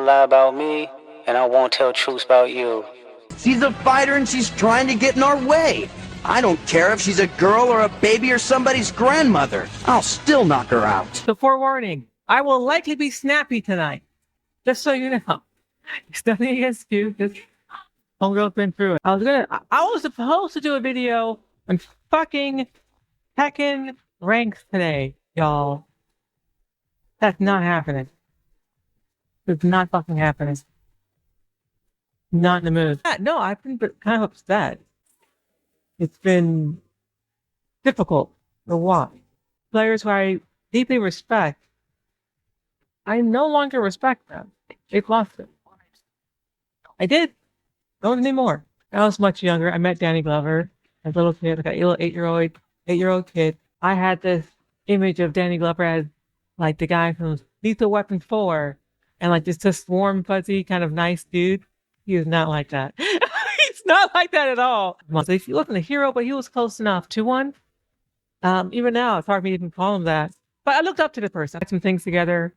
lie about me, and I won't tell truths about you. She's a fighter and she's trying to get in our way. I don't care if she's a girl or a baby or somebody's grandmother. I'll still knock her out. So forewarning, I will likely be snappy tonight. Just so you know. It's nothing against you. Just homegirl's been through it. I was supposed to do a video on fucking Tekken ranks today, y'all. That's not happening. It's not fucking happening. Not in the mood. No, I've been kind of upset. It's been difficult. For why? Players who I deeply respect, I no longer respect them. They've lost it. I did. Don't anymore. I was much younger. I met Danny Glover as a little kid, like a little eight-year-old kid. I had this image of Danny Glover as like the guy from Lethal Weapon 4 and like just this warm, fuzzy, kind of nice dude. He is not like that. He's not like that at all. So he wasn't a hero, but he was close enough to one. Even now, it's hard for me to even call him that. But I looked up to the person. I had some things together.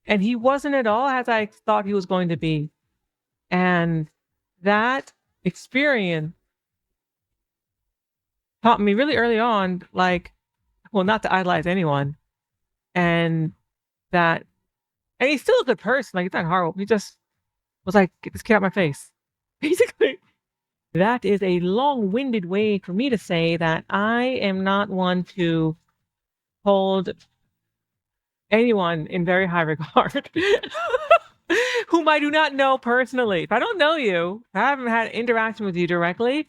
And he wasn't at all as I thought he was going to be. And that experience taught me really early on, like, well, not to idolize anyone. And he's still a good person. Like, he's not horrible. He just was like, get this kid out my face. Basically. That is a long-winded way for me to say that I am not one to hold anyone in very high regard whom I do not know personally. If I don't know you, if I haven't had interaction with you directly,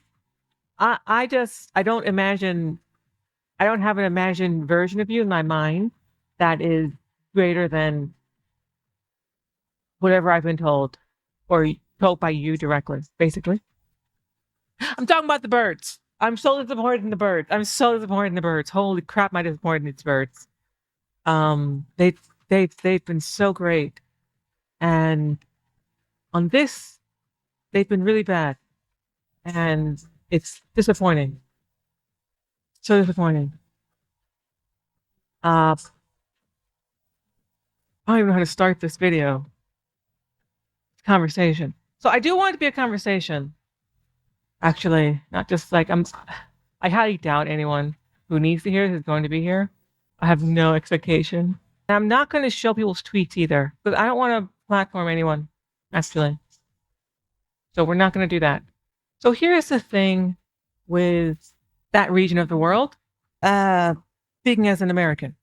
I don't have an imagined version of you in my mind that is greater than whatever I've been told or told by you directly, basically. I'm talking about the birds. I'm so disappointed in the birds. Holy crap, am I disappointed in these birds. They've been so great. And on this, they've been really bad. And it's disappointing. So disappointing. I don't even know how to start this video. Conversation. So I do want it to be a conversation. Actually, not just like I highly doubt anyone who needs to hear this is going to be here. I have no expectation. And I'm not going to show people's tweets either, because I don't want to platform anyone, actually. So we're not going to do that. So here's the thing with that region of the world. Speaking as an American,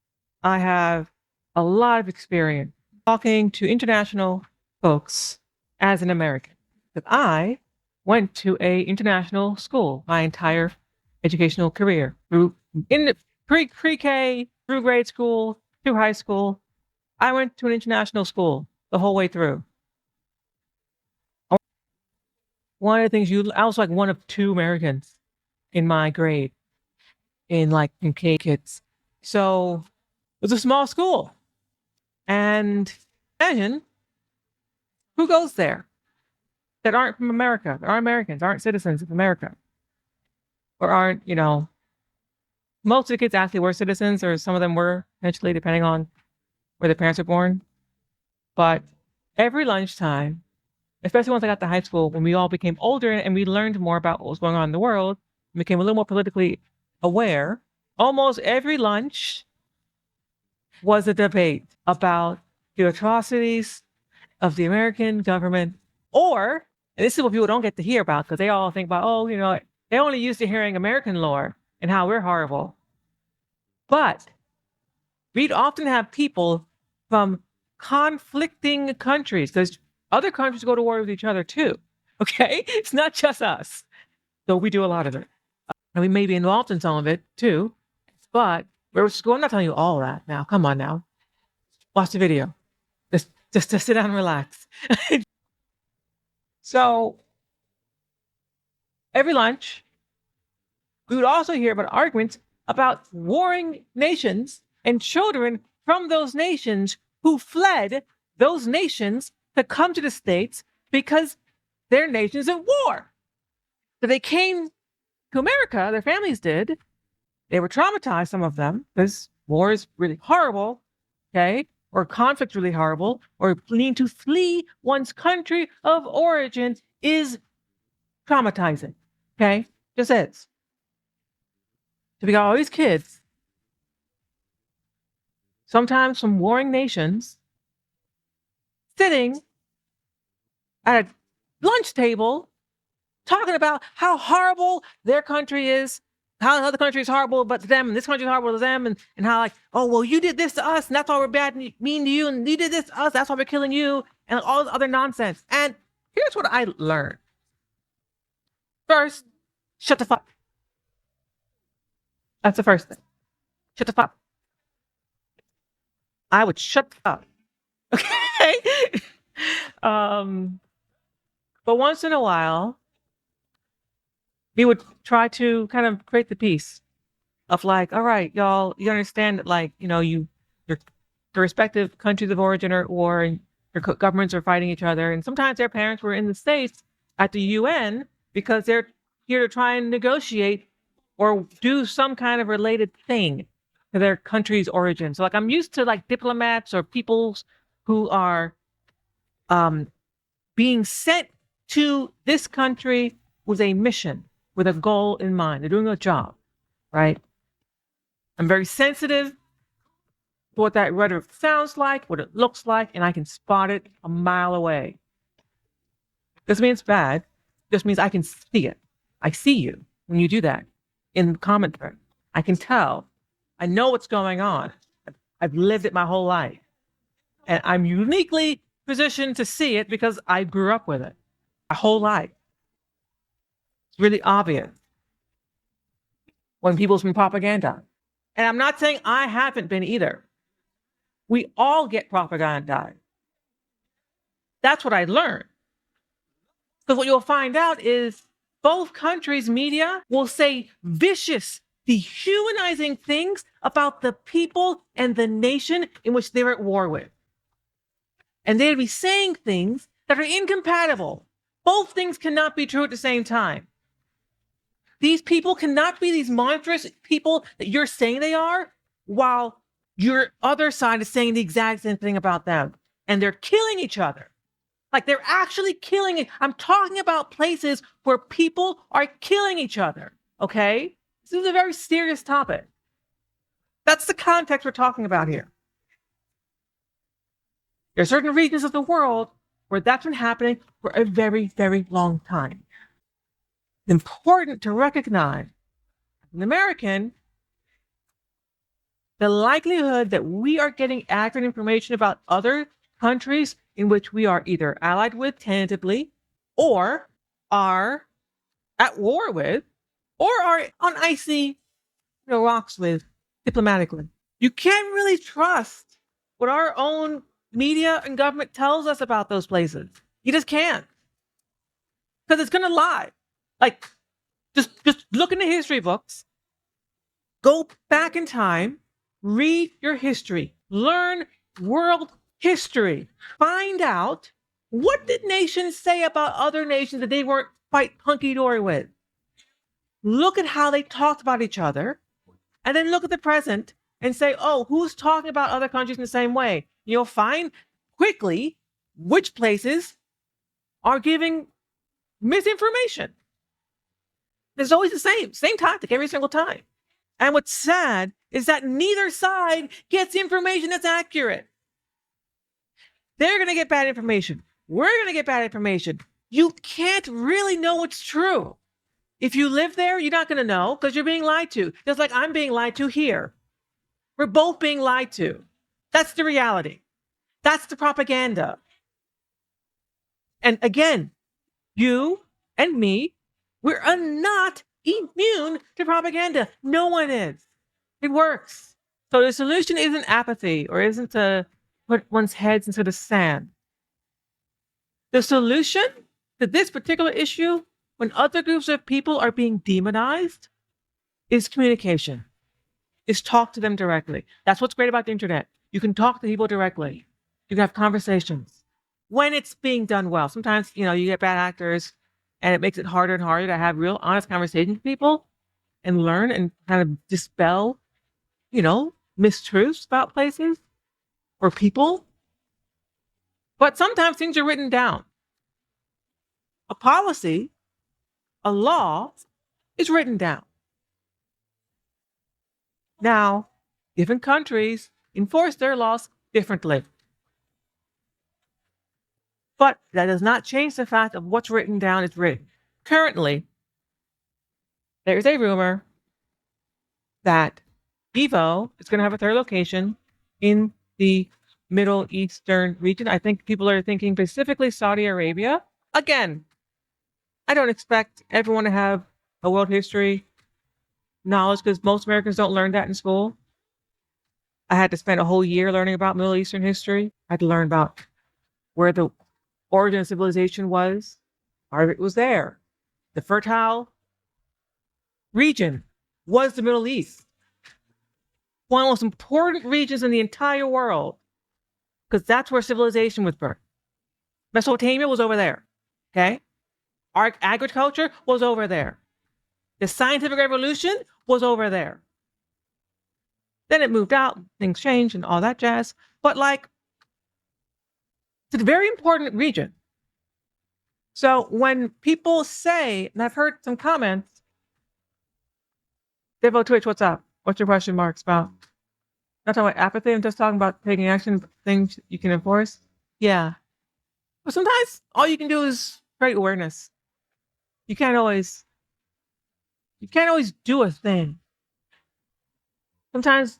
I have a lot of experience talking to international folks as an American. Because I went to a international school my entire educational career. In the pre-K, through grade school, through high school, I went to an international school the whole way through. One of the things I was like one of 2 Americans in my grade, in K kids. So it was a small school. And imagine who goes there that aren't from America, that aren't Americans, aren't citizens of America, or aren't, most of the kids actually were citizens, or some of them were, eventually, depending on where their parents were born. But every lunchtime, especially once I got to high school, when we all became older and we learned more about what was going on in the world, and became a little more politically aware, almost every lunch was a debate about the atrocities of the American government, or, and this is what people don't get to hear about, because they all think about, they're only used to hearing American lore and how we're horrible. But we'd often have people from conflicting countries, because other countries go to war with each other too. Okay? It's not just us. Though we do a lot of it. And we may be involved in some of it too. But I'm not telling you all that now. Come on now. Watch the video. Just sit down and relax. So every lunch, we would also hear about arguments about warring nations and children from those nations who fled those nations to come to the States because their nation's at war. So they came to America, their families did. They were traumatized, some of them, because war is really horrible, okay? or conflict really horrible, or need to flee one's country of origin is traumatizing. Okay? Just is. So we got all these kids, sometimes from warring nations, sitting at a lunch table talking about how horrible their country is, how another country is horrible but to them, and this country is horrible to them, and how like, oh, well, you did this to us, and that's why we're bad and mean to you, and you did this to us, that's why we're killing you, and all this other nonsense. And here's what I learned. First, shut the fuck. That's the first thing. Shut the fuck. I would shut the fuck. Okay? But once in a while, we would try to kind of create the peace of like, all right, y'all, you understand that, like, you know, your respective countries of origin are at war and your governments are fighting each other. And sometimes their parents were in the States at the UN because they're here to try and negotiate or do some kind of related thing to their country's origin. So like, I'm used to like diplomats or peoples who are being sent to this country with a mission, with a goal in mind. They're doing a job, right? I'm very sensitive to what that rhetoric sounds like, what it looks like, and I can spot it a mile away. Doesn't mean it's bad. Just means I can see it. I see you when you do that in the comment thread. I can tell. I know what's going on. I've lived it my whole life. And I'm uniquely positioned to see it because I grew up with it my whole life. It's really obvious when people's been propaganda. And I'm not saying I haven't been either. We all get propagandized. That's what I learned. Because what you'll find out is both countries' media will say vicious, dehumanizing things about the people and the nation in which they're at war with. And they'll be saying things that are incompatible. Both things cannot be true at the same time. These people cannot be these monstrous people that you're saying they are, while your other side is saying the exact same thing about them. And they're killing each other. Like they're actually killing it. I'm talking about places where people are killing each other, okay? This is a very serious topic. That's the context we're talking about here. There are certain regions of the world where that's been happening for a very, very long time. It's important to recognize, as an American, the likelihood that we are getting accurate information about other countries in which we are either allied with tentatively, or are at war with, or are on icy rocks with diplomatically. You can't really trust what our own media and government tells us about those places. You just can't. Because it's going to lie. Like, just look in the history books, go back in time, read your history, learn world history, find out what did nations say about other nations that they weren't quite hunky-dory with. Look at how they talked about each other, and then look at the present and say, oh, who's talking about other countries in the same way? You'll find quickly which places are giving misinformation. It's always the same tactic every single time. And what's sad is that neither side gets information that's accurate. They're going to get bad information. We're going to get bad information. You can't really know what's true. If you live there, you're not going to know because you're being lied to. Just like I'm being lied to here. We're both being lied to. That's the reality. That's the propaganda. And again, you and me, we're not immune to propaganda. No one is. It works. So the solution isn't apathy or isn't to put one's heads into the sand. The solution to this particular issue, when other groups of people are being demonized, is communication. Is talk to them directly. That's what's great about the internet. You can talk to people directly. You can have conversations when it's being done well. Sometimes, you get bad actors and it makes it harder and harder to have real honest conversations with people and learn and kind of dispel, mistruths about places. or people, but sometimes things are written down. A policy, a law is written down. Now, different countries enforce their laws differently. But that does not change the fact of what's written down is written. Currently, there is a rumor that EVO is going to have a third location in the Middle Eastern region. I think people are thinking specifically Saudi Arabia. Again, I don't expect everyone to have a world history knowledge because most Americans don't learn that in school. I had to spend a whole year learning about Middle Eastern history. I had to learn about where the origin of civilization was. Part of it was there. The fertile region was the Middle East. One of the most important regions in the entire world, because that's where civilization was birthed. Mesopotamia was over there, okay? Our agriculture was over there. The scientific revolution was over there. Then it moved out, things changed and all that jazz. But like, it's a very important region. So when people say, and I've heard some comments, Devo Twitch, what's up? What's your question marks about? Not talking about apathy, I'm just talking about taking action, things you can enforce. Yeah. But sometimes all you can do is create awareness. You can't always do a thing. Sometimes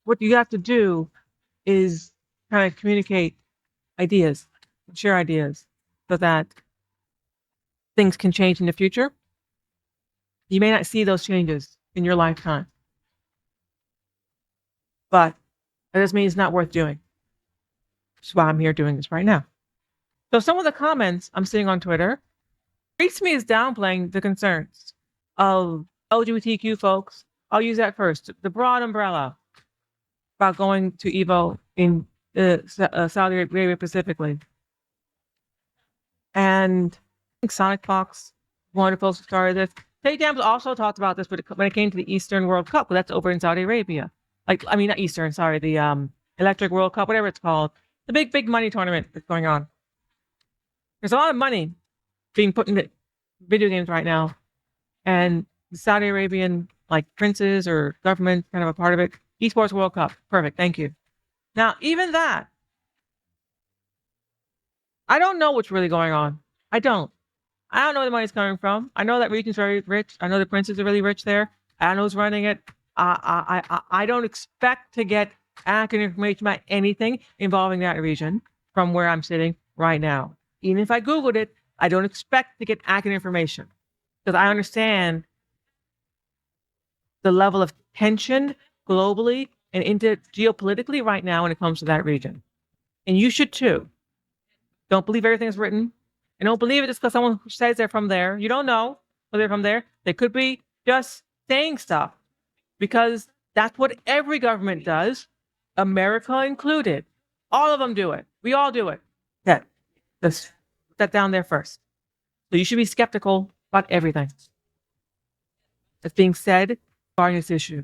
what you have to do is kind of communicate ideas, share ideas, so that things can change in the future. You may not see those changes in your lifetime, but that doesn't mean it's not worth doing. Which is why I'm here doing this right now. So some of the comments I'm seeing on Twitter treats me as downplaying the concerns of LGBTQ folks. I'll use that first. The broad umbrella about going to EVO in Saudi Arabia specifically. And I think Sonic Fox, wonderful started this. Tay Jams also talked about this when it came to the Eastern World Cup, but that's over in Saudi Arabia. Not Eastern, sorry, the Electric World Cup, whatever it's called. The big money tournament that's going on. There's a lot of money being put into video games right now. And the Saudi Arabian princes or government kind of a part of it. eSports World Cup. Perfect. Thank you. Now, even that, I don't know what's really going on. I don't know where the money's coming from. I know that region's very rich. I know the princes are really rich there. I don't know who's running it. I don't expect to get accurate information about anything involving that region from where I'm sitting right now. Even if I Googled it, I don't expect to get accurate information because I understand the level of tension globally and into geopolitically right now when it comes to that region. And you should too. Don't believe everything is written. And don't believe it just because someone says they're from there. You don't know whether they're from there. They could be just saying stuff because that's what every government does, America included. All of them do it. We all do it. Okay, let's put that down there first. So you should be skeptical about everything that's being said regarding this issue.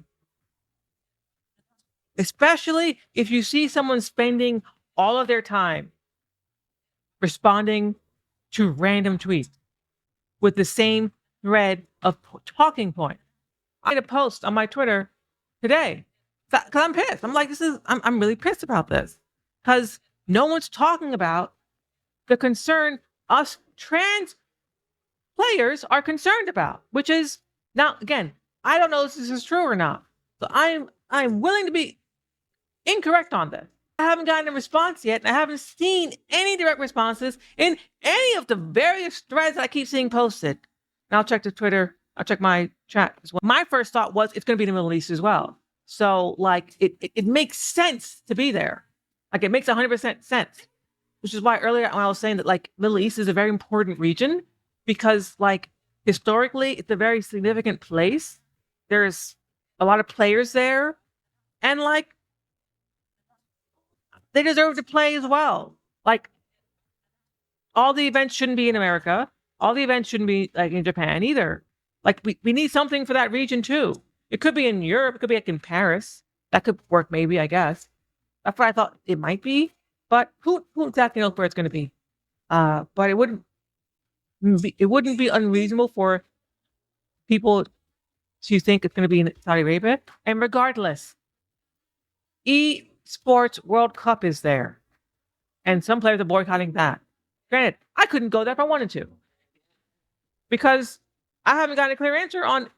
Especially if you see someone spending all of their time responding to random tweets with the same thread of talking point. I made a post on my Twitter today because I'm pissed. I'm like, I'm really pissed about this because no one's talking about the concern us trans players are concerned about, which is now, again, I don't know if this is true or not. So I'm willing to be incorrect on this. I haven't gotten a response yet, and I haven't seen any direct responses in any of the various threads that I keep seeing posted. And I'll check the Twitter, I'll check my chat as well. My first thought was it's going to be in the Middle East as well. So it makes sense to be there. It makes 100% sense, which is why earlier when I was saying that Middle East is a very important region because historically it's a very significant place. There's a lot of players there, and they deserve to play as well. All the events shouldn't be in America. All the events shouldn't be in Japan either. We need something for that region too. It could be in Europe. It could be in Paris. That could work maybe, I guess. That's what I thought it might be, but who exactly knows where it's going to be? But it wouldn't be unreasonable for people to think it's going to be in Saudi Arabia. And regardless, eSports World Cup is there, and some players are boycotting that. Granted, I couldn't go there if I wanted to, because I haven't gotten a clear answer on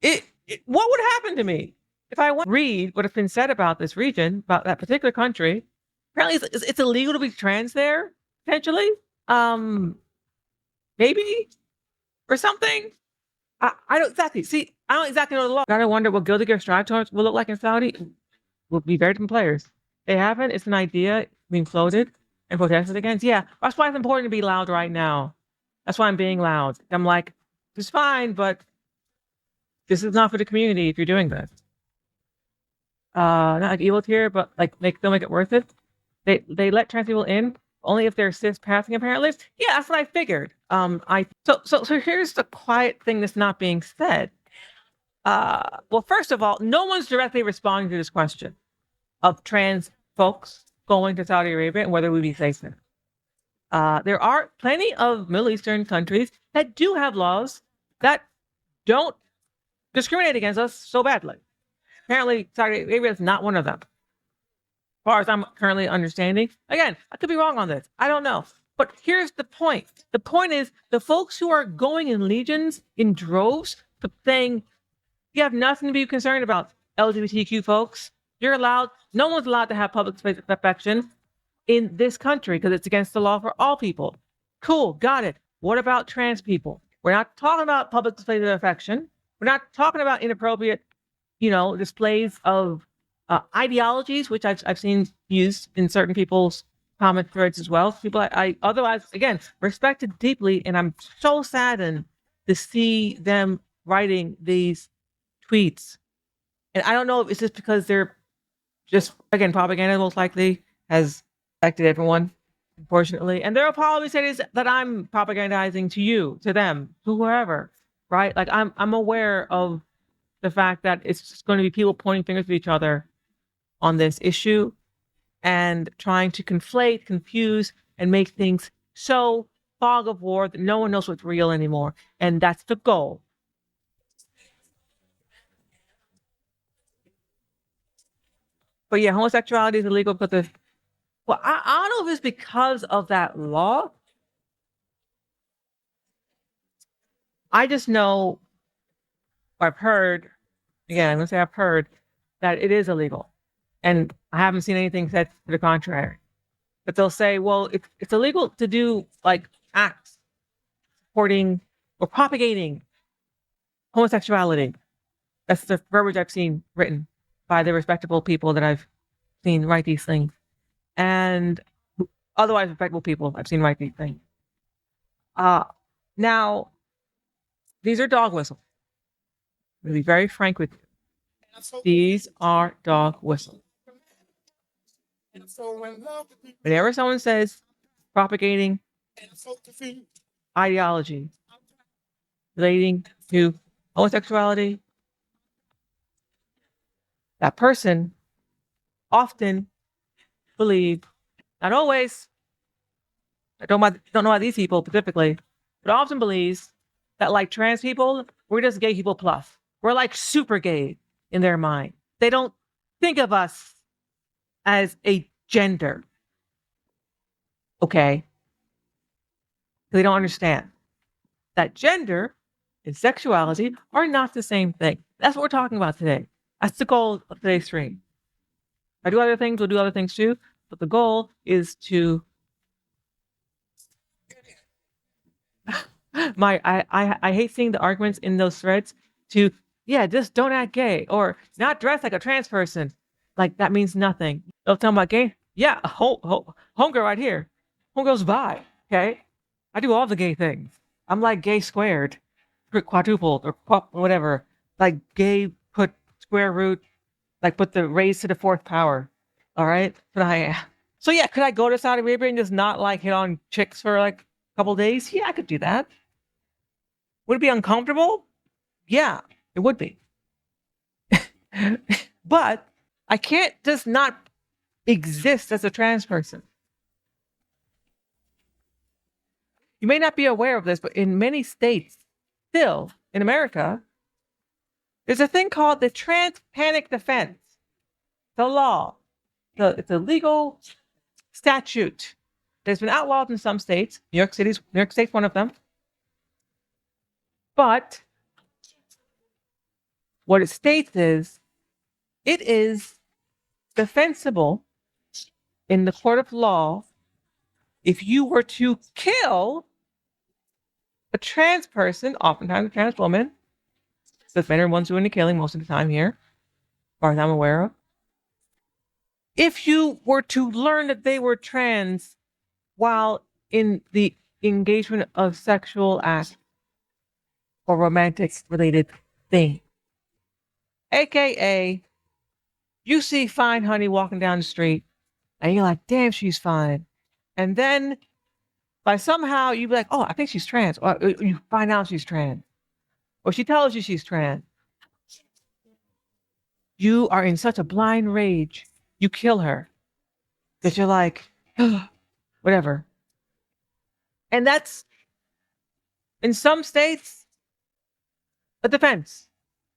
it. What would happen to me if I went to read what has been said about this region, about that particular country? Apparently, it's illegal to be trans there, potentially. Maybe, or something. I don't exactly see. I don't exactly know the law. Gotta wonder what Guilty Gear Strive Tours will look like in Saudi. Will be very different players. They haven't. It's an idea being floated and protested against. Yeah, that's why it's important to be loud right now. That's why I'm being loud. I'm like, it's fine, but this is not for the community if you're doing this. Not like evil tier, but like they'll make it worth it. They let trans people in only if they're cis passing apparently. Yeah, that's what I figured. So here's the quiet thing that's not being said. Well, first of all, no one's directly responding to this question of trans folks going to Saudi Arabia and whether we'd be safe there. There are plenty of Middle Eastern countries that do have laws that don't discriminate against us so badly. Apparently, Saudi Arabia is not one of them. As far as I'm currently understanding. Again, I could be wrong on this. I don't know. But here's the point. The point is the folks who are going in legions, in droves, saying, you have nothing to be concerned about, LGBTQ folks. You're allowed, no one's allowed to have public space affection in this country because it's against the law for all people. Cool, got it. What about trans people? We're not talking about public displays of affection. We're not talking about inappropriate, displays of ideologies, which I've seen used in certain people's comment threads as well. People I otherwise, again, respected deeply, and I'm so saddened to see them writing these tweets. And I don't know if it's just because they're just, again, propaganda most likely has affected everyone, unfortunately. And they'll probably say this, that I'm propagandizing to you, to them, to whoever, right? Like I'm aware of the fact that it's just going to be people pointing fingers at each other on this issue and trying to conflate, confuse, and make things so fog of war that no one knows what's real anymore. And that's the goal. But yeah, homosexuality is illegal because I don't know if it's because of that law. I just know, or I've heard, again, I'm going to say I've heard that it is illegal. And I haven't seen anything said to the contrary. But they'll say, well, it's illegal to do like acts supporting or propagating homosexuality. That's the verbiage I've seen written by the respectable people that I've seen write these things. And otherwise respectable people I've seen write these things. Now, these are dog whistles. I'm going to be very frank with you. These are dog whistles. Whenever someone says propagating ideology relating to homosexuality, that person often believe, not always, I don't know about these people specifically, but often believes that like trans people, we're just gay people plus. We're like super gay in their mind. They don't think of us as a gender. Okay? They don't understand that gender and sexuality are not the same thing. That's what we're talking about today. That's the goal of today's stream. I do other things, we'll do other things too, but the goal is to I hate seeing the arguments in those threads to, yeah, just don't act gay or not dress like a trans person. Like that means nothing. They'll tell me about gay. Yeah, homegirl right here. Homegirl's bi. Okay, I do all the gay things. I'm like gay squared, quadrupled, or whatever. Like gay put square root, like put the raised to the fourth power. All right, but I am. So yeah, could I go to Saudi Arabia and just not like hit on chicks for like a couple days? Yeah, I could do that. Would it be uncomfortable? Yeah, it would be. But I can't just not exist as a trans person. You may not be aware of this, but in many states, still in America, there's a thing called the trans panic defense. The law. It's a legal statute that's been outlawed in some states. New York State's one of them. But what it states is it is defensible in the court of law if you were to kill a trans person, oftentimes a trans woman, because men are the ones doing the killing most of the time here, as far as I'm aware of. If you were to learn that they were trans while in the engagement of sexual acts or romantic related thing, AKA, you see fine honey walking down the street and you're like, damn, she's fine. And then by somehow you be like, oh, I think she's trans. Or you find out she's trans. Or she tells you she's trans. You are in such a blind rage, you kill her. That you're like, whatever. And that's, in some states, a defense.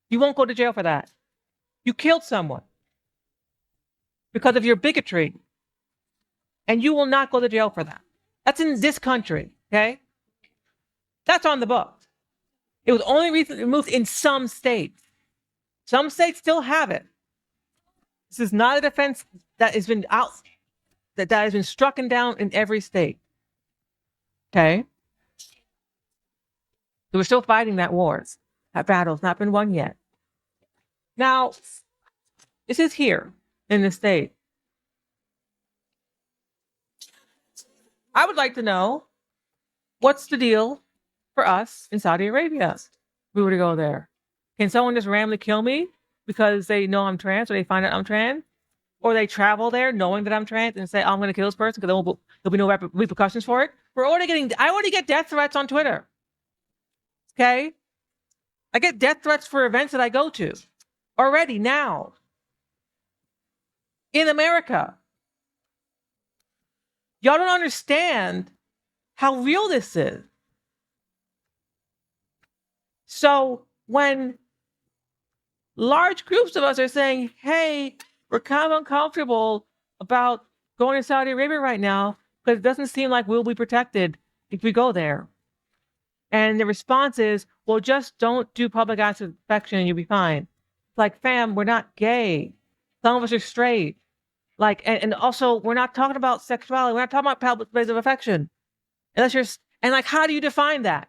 You won't go to jail for that. You killed someone because of your bigotry. And you will not go to jail for that. That's in this country, okay? That's on the books. It was only recently removed in some states. Some states still have it. This is not a defense that has been out, that has been struck down in every state. Okay? So we're still fighting that war. That battle's not been won yet. Now, this is here in the state. I would like to know what's the deal for us in Saudi Arabia if we were to go there. Can someone just randomly kill me because they know I'm trans or they find out I'm trans? Or they travel there knowing that I'm trans and say, oh, I'm going to kill this person because there'll be no repercussions for it? I already get death threats on Twitter. Okay? I get death threats for events that I go to already now in America. Y'all don't understand how real this is. So when large groups of us are saying, hey, we're kind of uncomfortable about going to Saudi Arabia right now because it doesn't seem like we'll be protected if we go there. And the response is, well, just don't do public acts of affection and you'll be fine. It's like, fam, we're not gay. Some of us are straight. Like, and also, we're not talking about sexuality. We're not talking about public displays of affection. Unless you're, and like, how do you define that?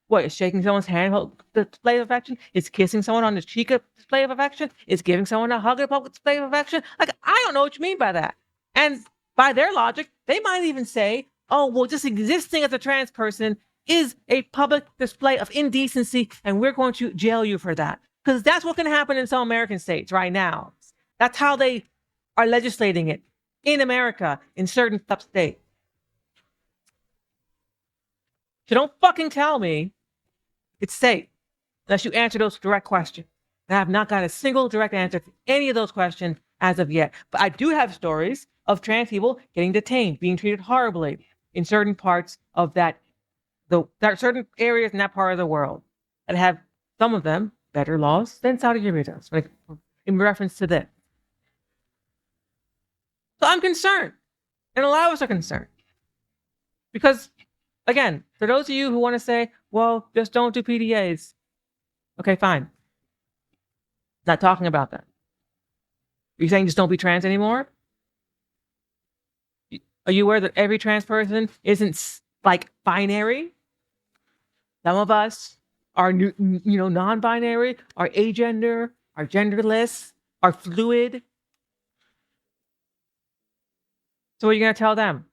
What, is shaking someone's hand a display of affection? Is kissing someone on the cheek a display of affection? Is giving someone a hug a public display of affection? Like, I don't know what you mean by that. And by their logic, they might even say, oh, well, just existing as a trans person is a public display of indecency, and we're going to jail you for that. Because that's what can happen in some American states right now. That's how they are legislating it in America, in certain states. So don't fucking tell me it's safe unless you answer those direct questions. And I have not got a single direct answer to any of those questions as of yet. But I do have stories of trans people getting detained, being treated horribly in certain parts of there are certain areas in that part of the world that have, some of them, better laws than Saudi Arabia does, like, in reference to this. So I'm concerned, and a lot of us are concerned. Because, again, for those of you who want to say, well, just don't do PDAs. Okay, fine. Not talking about that. Are you saying just don't be trans anymore? Are you aware that every trans person isn't like binary? Some of us are, non-binary, are agender, are genderless, are fluid. So what are you going to tell them?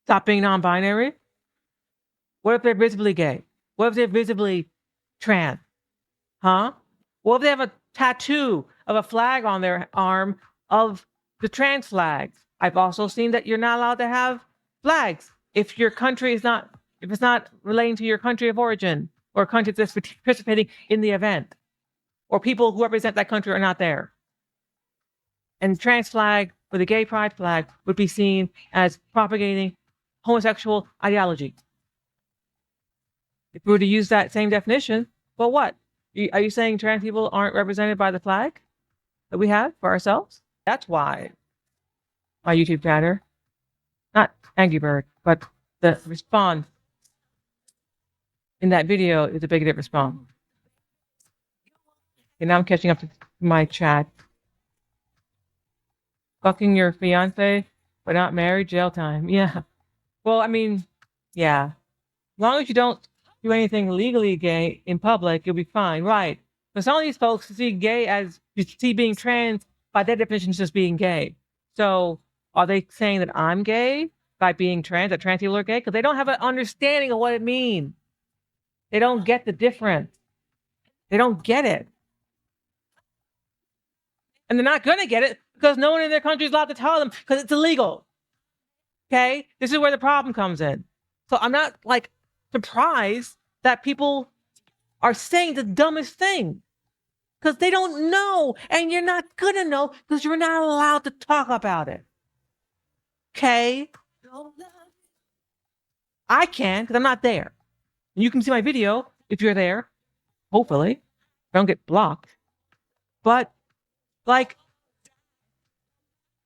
Stop being non-binary? What if they're visibly gay? What if they're visibly trans? Huh? What if they have a tattoo of a flag on their arm of the trans flag? I've also seen that you're not allowed to have flags if your country is not, if it's not relating to your country of origin or a country that's participating in the event, or people who represent that country are not there. and trans flag or the gay pride flag would be seen as propagating homosexual ideology. If we were to use that same definition, well, what? Are you saying trans people aren't represented by the flag that we have for ourselves? That's why my YouTube chatter, not Angry Bird, but the response in that video is a bigoted response. And now I'm catching up to my chat. Fucking your fiance, but not married, jail time. Yeah. Well, I mean, yeah. As long as you don't do anything legally gay in public, you'll be fine, right? But some of these folks see gay as, you see being trans, by their definition, is just being gay. So are they saying that I'm gay by being trans, that trans people are gay? Because they don't have an understanding of what it means. They don't get the difference. They don't get it. And they're not going to get it because no one in their country is allowed to tell them because it's illegal. Okay? This is where the problem comes in. So I'm not like surprised that people are saying the dumbest thing because they don't know. And you're not going to know because you're not allowed to talk about it. Okay? I can because I'm not there. And you can see my video if you're there. Hopefully. Don't get blocked. But like,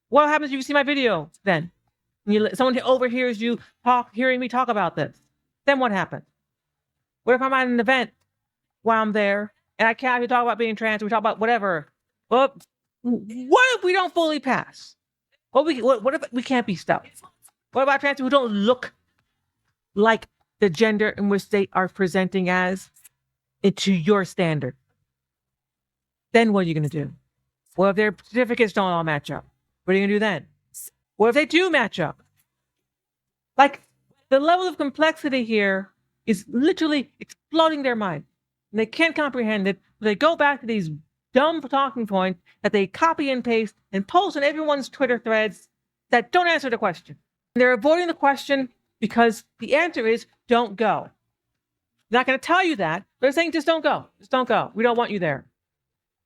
what happens if you see my video then? Someone overhears you hearing me talk about this. Then what happens? What if I'm at an event while I'm there and I can't talk about being trans, we talk about whatever? Well, what if we don't fully pass? What if we can't be stopped? What about trans people who don't look like the gender in which they are presenting as to your standard? Then what are you going to do? What if their certificates don't all match up? What are you going to do then? What if they do match up? Like, the level of complexity here is literally exploding their mind. And they can't comprehend it. They go back to these dumb talking points that they copy and paste and post on everyone's Twitter threads that don't answer the question. And they're avoiding the question because the answer is don't go. They're not going to tell you that. They're saying just don't go. Just don't go. We don't want you there.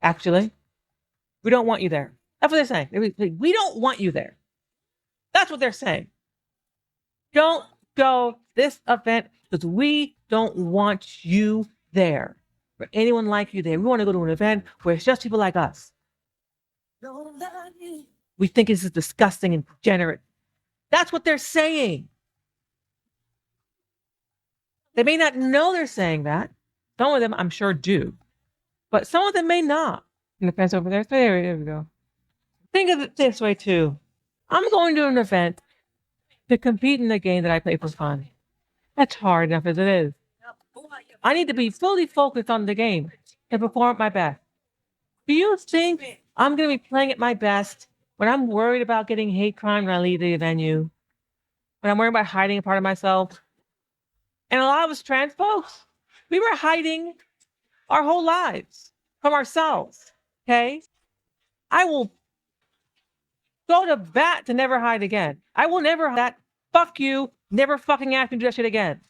Actually, we don't want you there. That's what they're saying. We don't want you there. That's what they're saying. Don't go this event because we don't want you there. Or anyone like you there. We want to go to an event where it's just people like us. We think this is disgusting and degenerate. That's what they're saying. They may not know they're saying that. Some of them, I'm sure, do. But some of them may not. And the fence over there. There we go. Think of it this way, too. I'm going to an event to compete in the game that I play for fun. That's hard enough as it is. I need to be fully focused on the game and perform at my best. Do you think I'm going to be playing at my best when I'm worried about getting hate crime when I leave the venue? When I'm worried about hiding a part of myself? And a lot of us trans folks, we were hiding our whole lives from ourselves. Okay? I will go to bat to never hide again. I will never that. Fuck you. Never fucking ask me to do that shit again.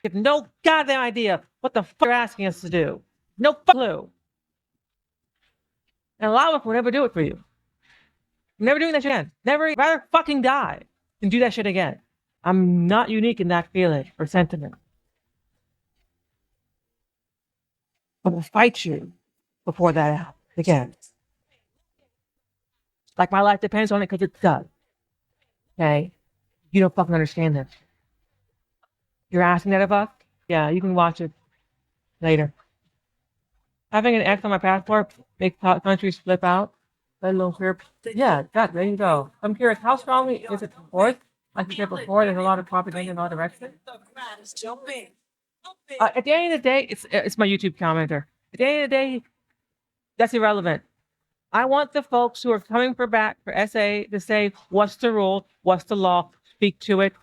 You have no goddamn idea what the fuck you're asking us to do. No clue. And a lot of us will never do it for you. I'm never doing that shit again. Never, rather fucking die than do that shit again. I'm not unique in that feeling or sentiment. I will fight you before that happens again. Like my life depends on it because it does. Okay? You don't fucking understand that. You're asking that of us? Yeah, you can watch it later. Having an X on my passport makes countries flip out. Let alone queer. Yeah, there you go. I'm curious, how strongly is it enforced? Like you said before, there's a lot of propaganda in all directions. At the end of the day, it's my YouTube commenter. At the end of the day, that's irrelevant. I want the folks who are coming for SA to say, what's the rule? What's the law? Speak to it.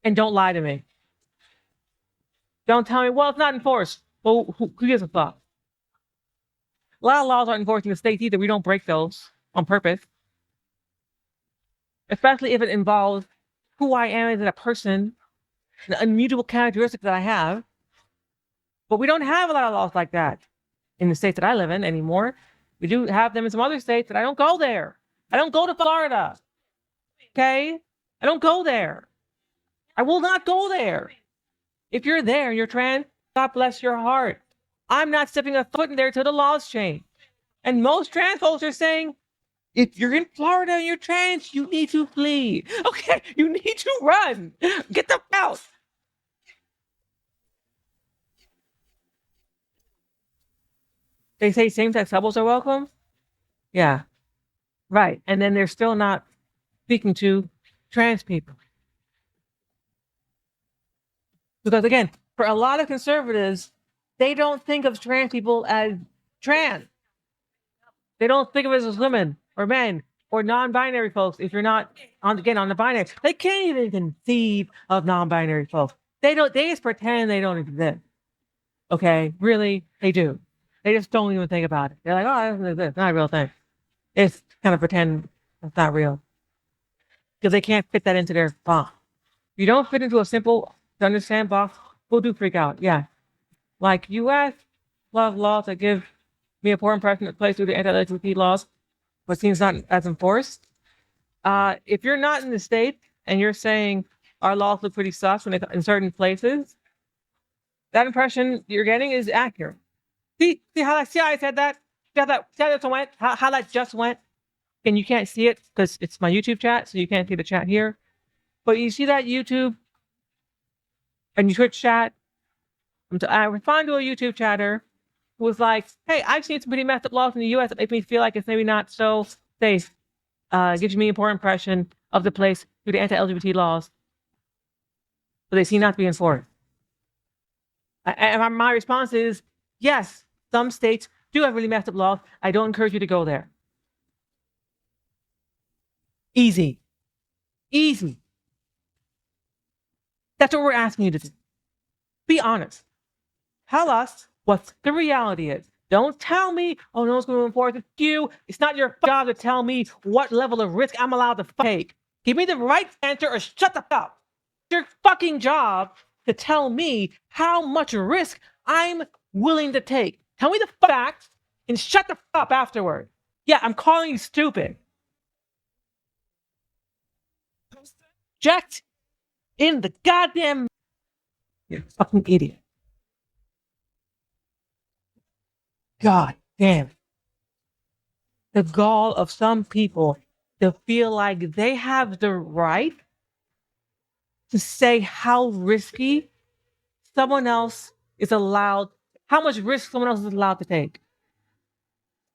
And don't lie to me. Don't tell me, well, it's not enforced. Well, who gives a fuck? A lot of laws aren't enforced in the states either. We don't break those on purpose. Especially if it involves who I am as a person, the immutable characteristics that I have. But we don't have a lot of laws like that in the states that I live in anymore. We do have them in some other states, but I don't go there. I don't go to Florida. Okay? I don't go there. I will not go there. If you're there and you're trans, God bless your heart. I'm not stepping a foot in there till the laws change. And most trans folks are saying, if you're in Florida and you're trans, you need to flee. Okay, you need to run. Get the out. They say same-sex couples are welcome. Yeah, right. And then they're still not speaking to trans people. Because again, for a lot of conservatives, they don't think of trans people as trans. They don't think of it as women or men or non-binary folks. If you're not on the binary, they can't even conceive of non-binary folks. They just pretend they don't exist. Okay, really, they do. They just don't even think about it. They're like, oh, that's not a real thing. It's kind of pretend it's not real because they can't fit that into their box. If you don't fit into a simple to understand box, people do freak out. Yeah, like U.S. laws that give me a poor impression of place through the anti-LGBT laws, but seems not as enforced. If you're not in the state and you're saying our laws look pretty sus when in certain places, that impression you're getting is accurate. See how I said that? See how that just went? How that just went? And you can't see it because it's my YouTube chat, so you can't see the chat here. But you see that YouTube and you Twitch chat. I respond to a YouTube chatter who was like, hey, I've seen some pretty messed up laws in the US that make me feel like it's maybe not so safe. Gives me a poor impression of the place through the anti-LGBT laws. But they seem not to be enforced. And my response is, yes, some states do have really messed up laws. I don't encourage you to go there. Easy. Easy. That's what we're asking you to do. Be honest. Tell us what the reality is. Don't tell me, oh, no one's going to enforce it. It's not your job to tell me what level of risk I'm allowed to take. Give me the right answer or shut the fuck up. It's your fucking job to tell me how much risk I'm willing to take. Tell me the facts and shut the fuck up afterward. Yeah, I'm calling you stupid. Jacked in the goddamn... You're a fucking idiot. God damn it. The gall of some people to feel like they have the right to say how risky someone else is allowed, how much risk someone else is allowed to take.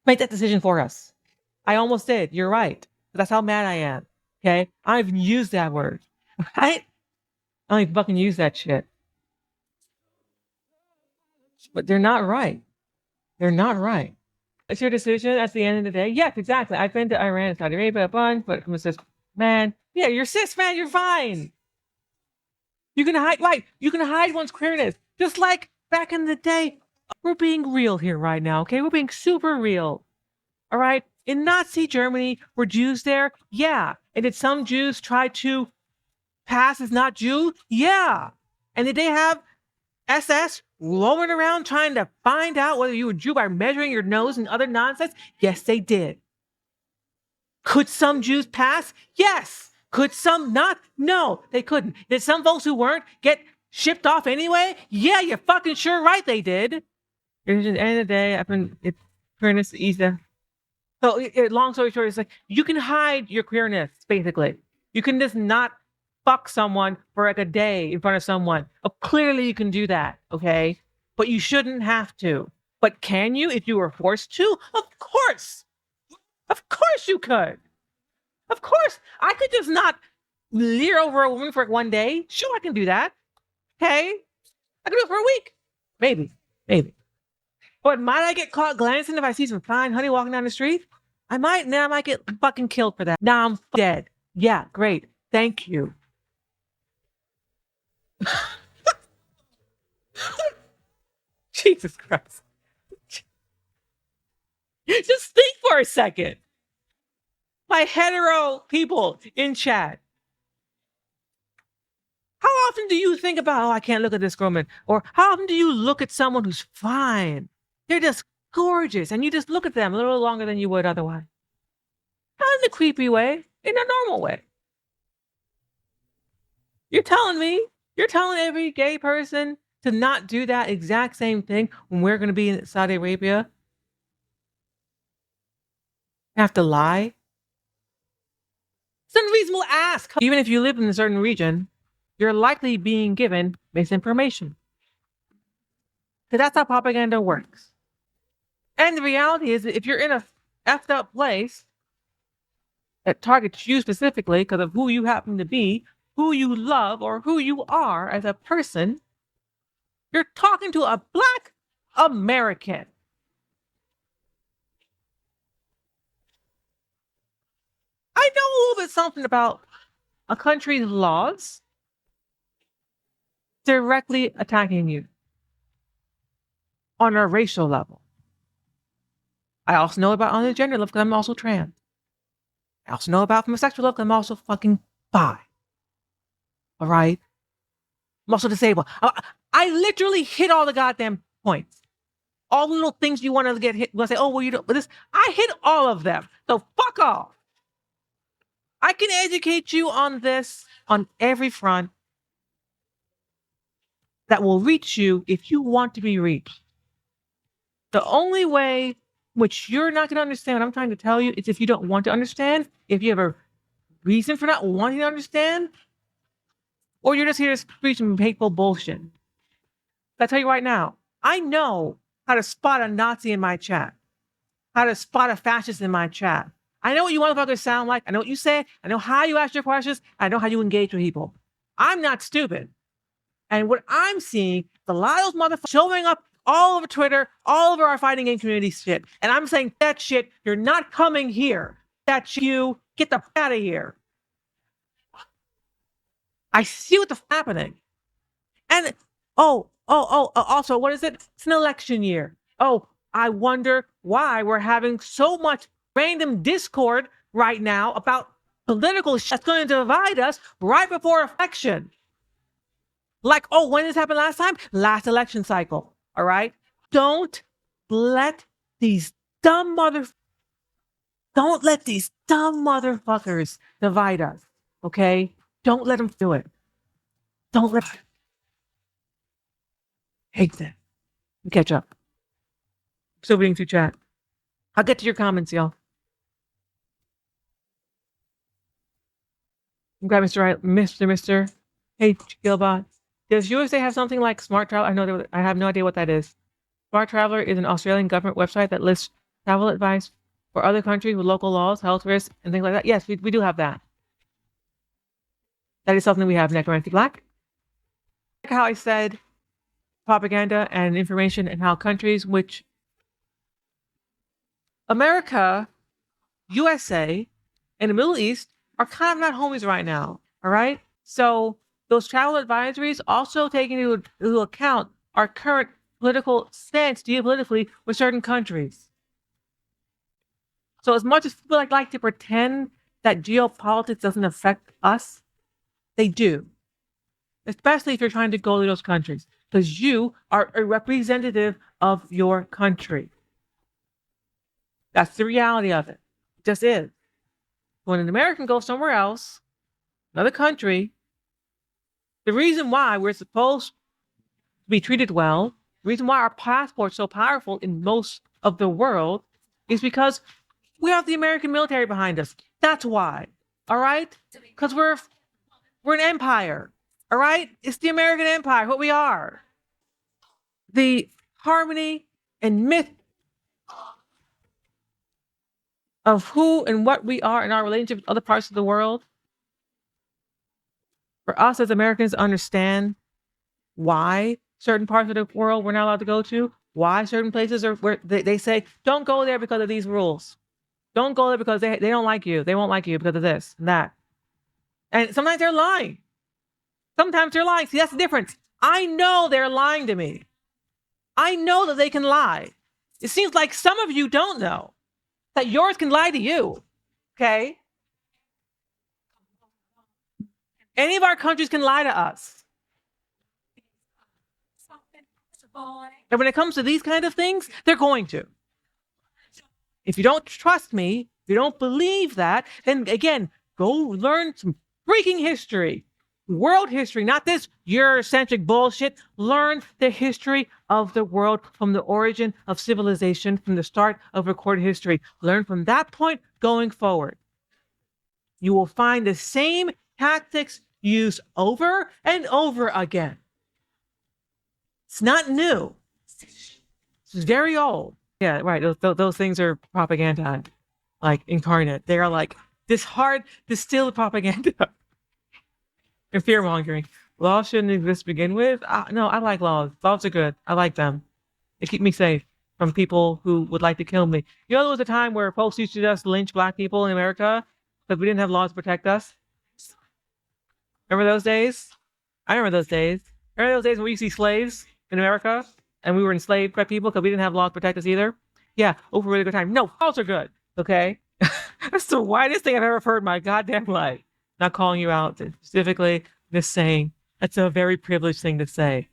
Make that decision for us. I almost did. You're right. That's how mad I am. Okay? I don't even use that word. Right? I don't even fucking use that shit. But they're not right. They're not right. It's your decision at the end of the day. Yes, exactly. I've been to Iran and Saudi Arabia a bunch, but I'm a cis man. Yeah, you're cis man, you're fine. You can hide, right? You can hide one's queerness. Just like back in the day. We're being real here right now, okay? We're being super real. All right? In Nazi Germany, were Jews there? Yeah. And did some Jews try to pass as not Jew? Yeah. And did they have SS roaming around trying to find out whether you were Jew by measuring your nose and other nonsense? Yes, they did. Could some Jews pass? Yes. Could some not? No, they couldn't. Did some folks who weren't get shipped off anyway? Yeah, you're fucking sure right they did. At the end of the day, it's queerness easy. So long story short, it's like you can hide your queerness, basically. You can just not fuck someone for like a day in front of someone. Clearly you can do that, okay? But you shouldn't have to. But can you if you were forced to? Of course. Of course you could. Of course. I could just not leer over a woman for like one day. Sure, I can do that. Okay? I can do it for a week. Maybe. But might I get caught glancing if I see some fine honey walking down the street? I might. Now I might get fucking killed for that. Now I'm dead. Yeah, great. Thank you. Jesus Christ. Just think for a second. My hetero people in chat. How often do you think about, oh, I can't look at this woman? Or how often do you look at someone who's fine? They're just gorgeous, and you just look at them a little longer than you would otherwise. Not in a creepy way, in a normal way. You're telling every gay person to not do that exact same thing when we're going to be in Saudi Arabia? Have to lie? It's unreasonable to ask. Even if you live in a certain region, you're likely being given misinformation. Because that's how propaganda works. And the reality is that if you're in a effed up place that targets you specifically because of who you happen to be, who you love, or who you are as a person, you're talking to a Black American. I know a little bit something about a country's laws directly attacking you on a racial level. I also know about on a gender level because I'm also trans. I also know about from a sexual level because I'm also fucking bi. All right? I'm also disabled. I literally hit all the goddamn points. All the little things you want to get hit. Say, oh, well, you don't. But this, I hit all of them. So fuck off. I can educate you on this on every front that will reach you if you want to be reached. The only way which you're not going to understand what I'm trying to tell you is if you don't want to understand, if you have a reason for not wanting to understand, or you're just here to preach some hateful bullshit. I tell you right now, I know how to spot a Nazi in my chat, how to spot a fascist in my chat. I know what you motherfuckers sound like. I know what you say. I know how you ask your questions. I know how you engage with people. I'm not stupid. And what I'm seeing is a lot of those motherfuckers showing up all over Twitter, all over our fighting game community shit. And I'm saying, that shit, you're not coming here. That shit, you get the f out of here. I see what's happening. And also, what is it? It's an election year. Oh, I wonder why we're having so much random discord right now about political shit that's going to divide us right before election. Like, oh, when this happened last time? Last election cycle. All right? Don't let these dumb motherfuckers divide us. Okay? Don't let them do it. Don't let them. Hate that. We catch up. Still reading through chat. I'll get to your comments, y'all. Okay, Mr. Hey, Gilbot. Does USA have something like Smart Traveler? I have no idea what that is. Smart Traveler is an Australian government website that lists travel advice for other countries with local laws, health risks, and things like that. Yes, we do have that. That is something we have, Necromancy Black. Like how I said propaganda and information and how countries which America, USA, and the Middle East are kind of not homies right now. All right? So those travel advisories also take into account our current political stance geopolitically with certain countries. So as much as people like to pretend that geopolitics doesn't affect us, they do. Especially if you're trying to go to those countries, because you are a representative of your country. That's the reality of it. It just is. When an American goes somewhere else, another country, the reason why we're supposed to be treated well, the reason why our passport's so powerful in most of the world is because we have the American military behind us. That's why. All right? Because we're an empire. All right? It's the American empire, what we are. The harmony and myth of who and what we are in our relationship with other parts of the world, for us as Americans to understand why certain parts of the world we're not allowed to go to, why certain places are where they say, don't go there because of these rules. Don't go there because they don't like you. They won't like you because of this and that. And sometimes they're lying. Sometimes they're lying. See, that's the difference. I know they're lying to me. I know that they can lie. It seems like some of you don't know that yours can lie to you. Okay? Any of our countries can lie to us. And when it comes to these kind of things, they're going to. If you don't trust me, if you don't believe that, then again, go learn some freaking history. World history, not this Eurocentric bullshit. Learn the history of the world from the origin of civilization, from the start of recorded history. Learn from that point going forward. You will find the same tactics used over and over again. It's not new. It's very old. Yeah, right. Those things are propaganda, like incarnate. They are like this hard distilled propaganda and fear mongering. Laws shouldn't exist to begin with. No, I like laws. Laws are good. I like them. They keep me safe from people who would like to kill me. You know, there was a time where folks used to just lynch black people in America because we didn't have laws to protect us. Remember those days? I remember those days. Remember those days when we used to see slaves in America and we were enslaved by people because we didn't have laws to protect us either? Yeah, over a really good time. No, laws are good, okay? That's the whitest thing I've ever heard in my goddamn life. Not calling you out specifically, just saying that's a very privileged thing to say.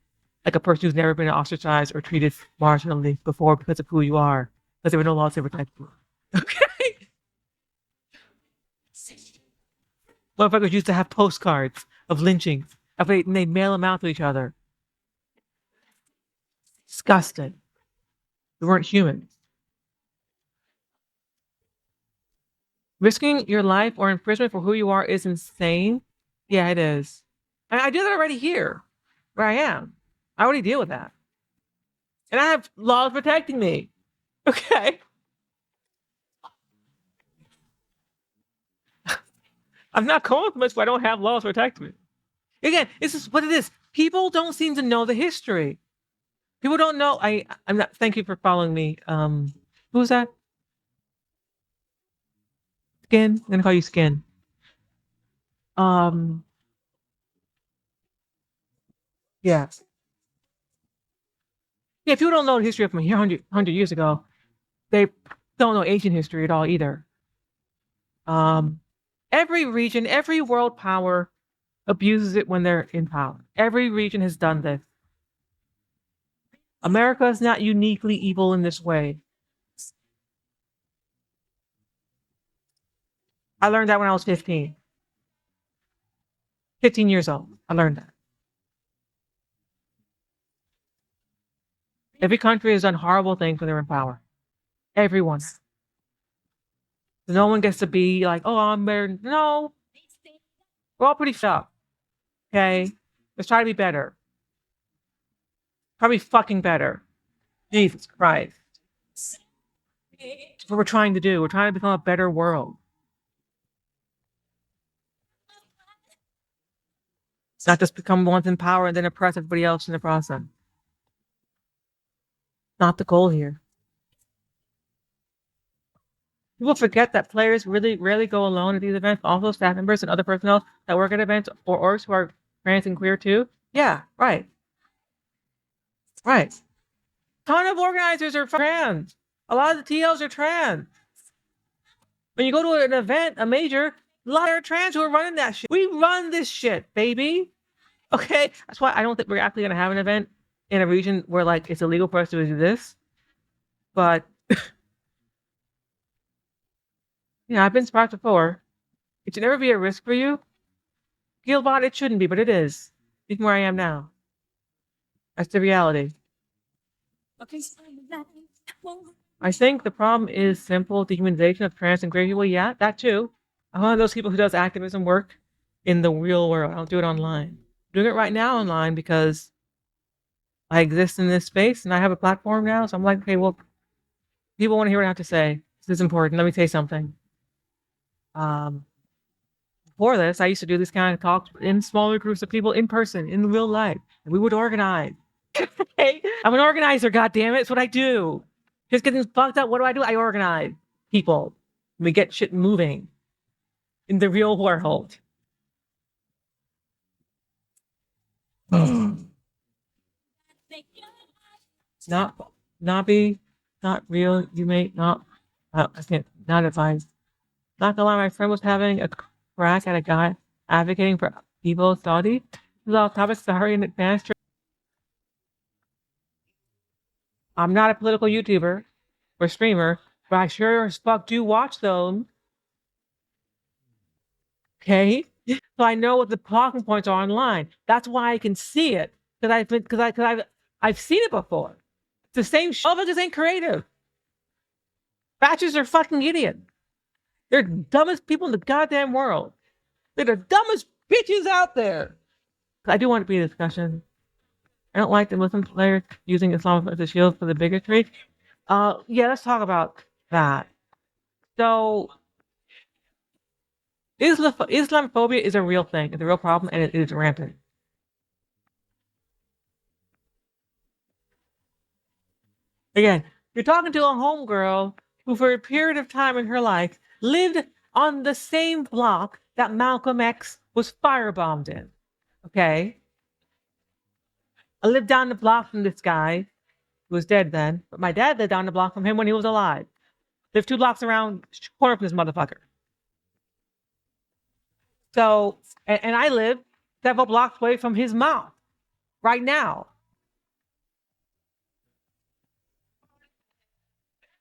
Like a person who's never been ostracized or treated marginally before because of who you are, because there were no laws to protect you. Okay? Motherfuckers used to have postcards of lynchings. And they'd mail them out to each other. Disgusting. They weren't human. Risking your life or imprisonment for who you are is insane. Yeah, it is. And I do that already here, where I am. I already deal with that. And I have laws protecting me. Okay. I'm not calling for much, but I don't have laws protecting me. Again, this is what it is. People don't seem to know the history. People don't know. I'm not. Thank you for following me. Who's that? Skin. I'm gonna call you Skin. Yeah. Yeah. People don't know the history of from 100 years ago. They don't know Asian history at all either. Every region, every world power abuses it when they're in power. Every region has done this. America is not uniquely evil in this way. I learned that when I was 15. 15 years old. I learned that. Every country has done horrible things when they're in power. Everyone. No one gets to be like, oh, I'm better. No. We're all pretty stuck. Okay? Let's try to be better. Probably fucking better. Jesus Christ. That's what we're trying to do. We're trying to become a better world. It's not just become once in power and then oppress everybody else in the process. Not the goal here. People forget that players really rarely go alone at these events. Also, staff members and other personnel that work at events or orgs who are trans and queer too. Yeah, right. Right. Ton of organizers are trans. A lot of the TLs are trans. When you go to an event, a major, a lot of trans who are running that shit. We run this shit, baby. Okay? That's why I don't think we're actually going to have an event in a region where, like, it's illegal for us to do this. But, yeah, I've been surprised before. It should never be a risk for you. Guildbot, it shouldn't be, but it is. Even where I am now. That's the reality. I think the problem is simple dehumanization of trans and queer people. Yeah, that too. I'm one of those people who does activism work in the real world. I don't do it online. I'm doing it right now online because I exist in this space and I have a platform now. So I'm like, okay, well, people want to hear what I have to say. This is important. Let me say something. Before this, I used to do this kind of talks in smaller groups of people in person, in real life. And we would organize. Hey, I'm an organizer, goddammit. It's what I do. Just getting fucked up. What do? I organize people. We get shit moving in the real world. not be, not real. You may not. I can't. Not advise. Not gonna lie, my friend was having a crack at a guy advocating for EVO Saudi. This is off topic. Sorry in advance. I'm not a political YouTuber or streamer. but I sure as fuck do watch them. Okay, so I know what the talking points are online. That's why I can see it because I've seen it before. It's the same. Motherfuckers ain't creative. Batches are fucking idiots. They're the dumbest people in the goddamn world. They're the dumbest bitches out there. I do want to be a discussion. I don't like the Muslim players using Islam as a shield for the bigotry. Yeah, let's talk about that. So, Islamophobia is a real thing. It's a real problem, and it is rampant. Again, you're talking to a homegirl who, for a period of time in her life, lived on the same block that Malcolm X was firebombed in. Okay? I lived down the block from this guy who was dead then, but my dad lived down the block from him when he was alive. Lived 2 blocks around the corner from this motherfucker. So, and I live several blocks away from his mom right now.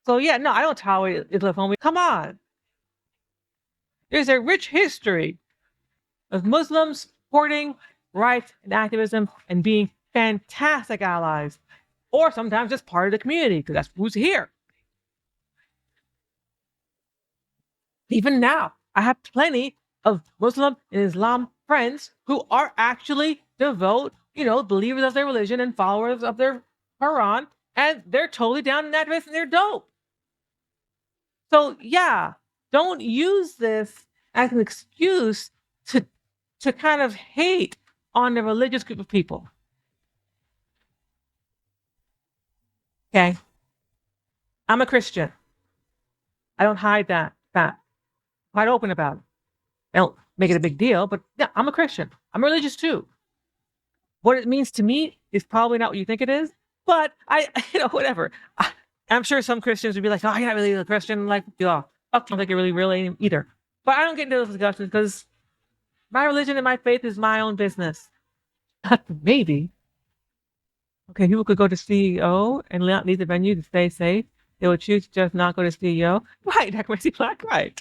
So yeah, no, I don't tolerate Islamophobia. Come on. There's a rich history of Muslims supporting rights and activism and being fantastic allies, or sometimes just part of the community, because that's who's here. Even now, I have plenty of Muslim and Islam friends who are actually devout, believers of their religion and followers of their Quran, and they're totally down in that and they're dope. So yeah, don't use this as an excuse to kind of hate on a religious group of people. Okay. I'm a Christian. I don't hide that fact. I'm quite open about it. I don't make it a big deal, but yeah, I'm a Christian. I'm religious too. What it means to me is probably not what you think it is, but whatever. I'm sure some Christians would be like, oh, you're not really a Christian. Like, yeah, I don't think you're really either. But I don't get into those discussions because my religion and my faith is my own business. Maybe. Okay, people could go to CEO and not leave the venue to stay safe. They would choose to just not go to CEO. Right, that crazy black, right.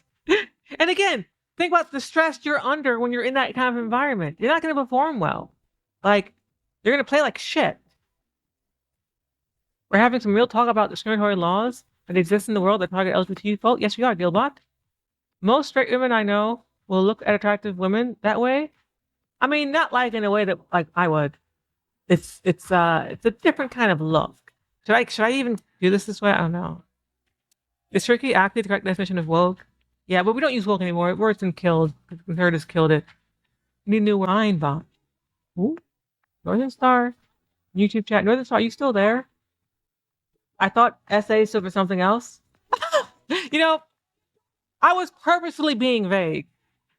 And again, think about the stress you're under when you're in that kind of environment. You're not going to perform well. Like, you're going to play like shit. We're having some real talk about discriminatory laws that exist in the world that target LGBTQ folk. Yes, we are, Gilbot. Most straight women I know will look at attractive women that way. I mean, not like in a way that like I would. It's a different kind of look. Should I even do this way? I don't know. Is tricky actually the correct definition of woke? Yeah, but we don't use woke anymore. The word's been killed. The conservatives killed it. We need a new word. Bot. Ooh, Northern Star. YouTube chat. Northern Star, are you still there? I thought essay stood for something else. I was purposely being vague.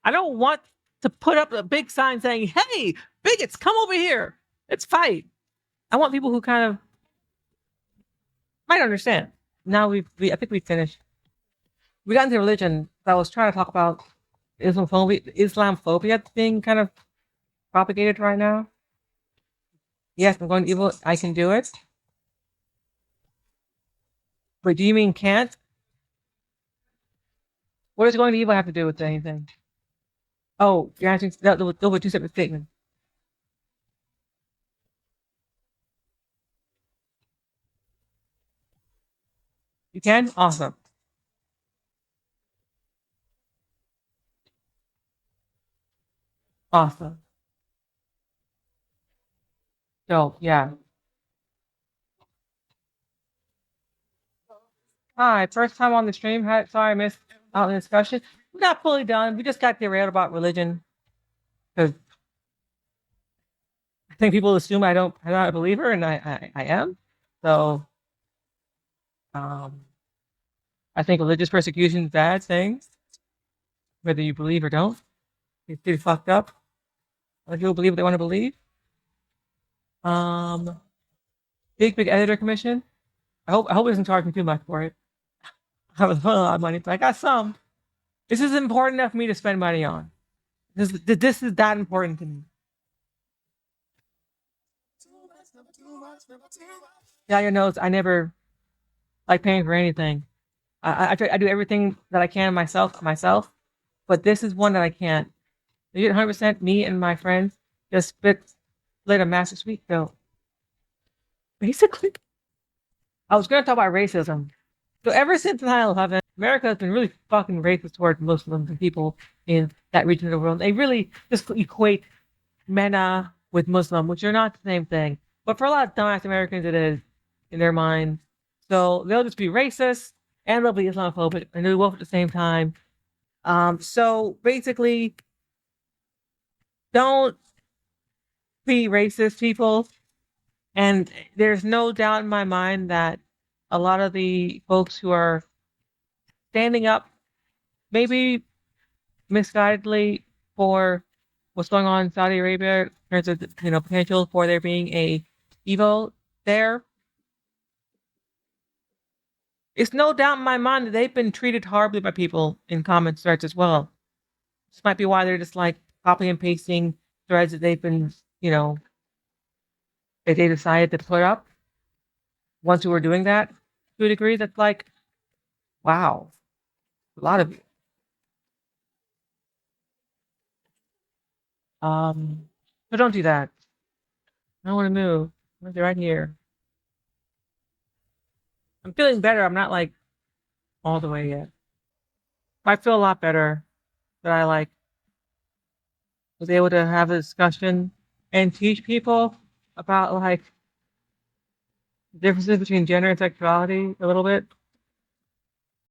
I don't want to put up a big sign saying, hey, bigots, come over here. Let's fight. I want people who kind of might understand. Now I think we finished. We got into religion. I was trying to talk about Islamophobia being kind of propagated right now. Yes, I'm going to EVO. I can do it. But do you mean can't? What does going to EVO have to do with anything? Oh, you're answering those were two separate statements. You can? Awesome. Awesome. So, yeah. Hi, first time on the stream. Sorry I missed out the discussion. We're not fully done. We just got derailed about religion because I think people assume I'm not a believer, and I am. So, I think religious persecution is bad things, whether you believe or don't. It's pretty fucked up. Let people believe what they want to believe. Big editor commission. I hope it doesn't charge me too much for it. I was putting a lot of money, but I got some. This is important enough for me to spend money on. This is that important to me. Yeah, your notes. I never like paying for anything. I do everything that I can myself, but this is one that I can't. You get 100%. Me and my friends just split a massive sweet pill. Basically, I was gonna talk about racism. So ever since 9/11, America has been really fucking racist towards Muslims and people in that region of the world. They really just equate MENA with Muslim, which are not the same thing. But for a lot of dumbass Americans, it is in their minds. So they'll just be racist and they'll be Islamophobic and do both at the same time. So basically, don't be racist, people. And there's no doubt in my mind that a lot of the folks who are standing up, maybe misguidedly, for what's going on in Saudi Arabia, there's a potential for there being a EVO there. It's no doubt in my mind that they've been treated horribly by people in comment threads as well. This might be why they're just like copying and pasting threads that they've been, that they decided to put up. Once we were doing that to a degree, that's like, wow, a lot of you. So don't do that. I don't want to move. I'm right here. I'm feeling better. I'm not like all the way yet. I feel a lot better that I like was able to have a discussion and teach people about like differences between gender and sexuality a little bit.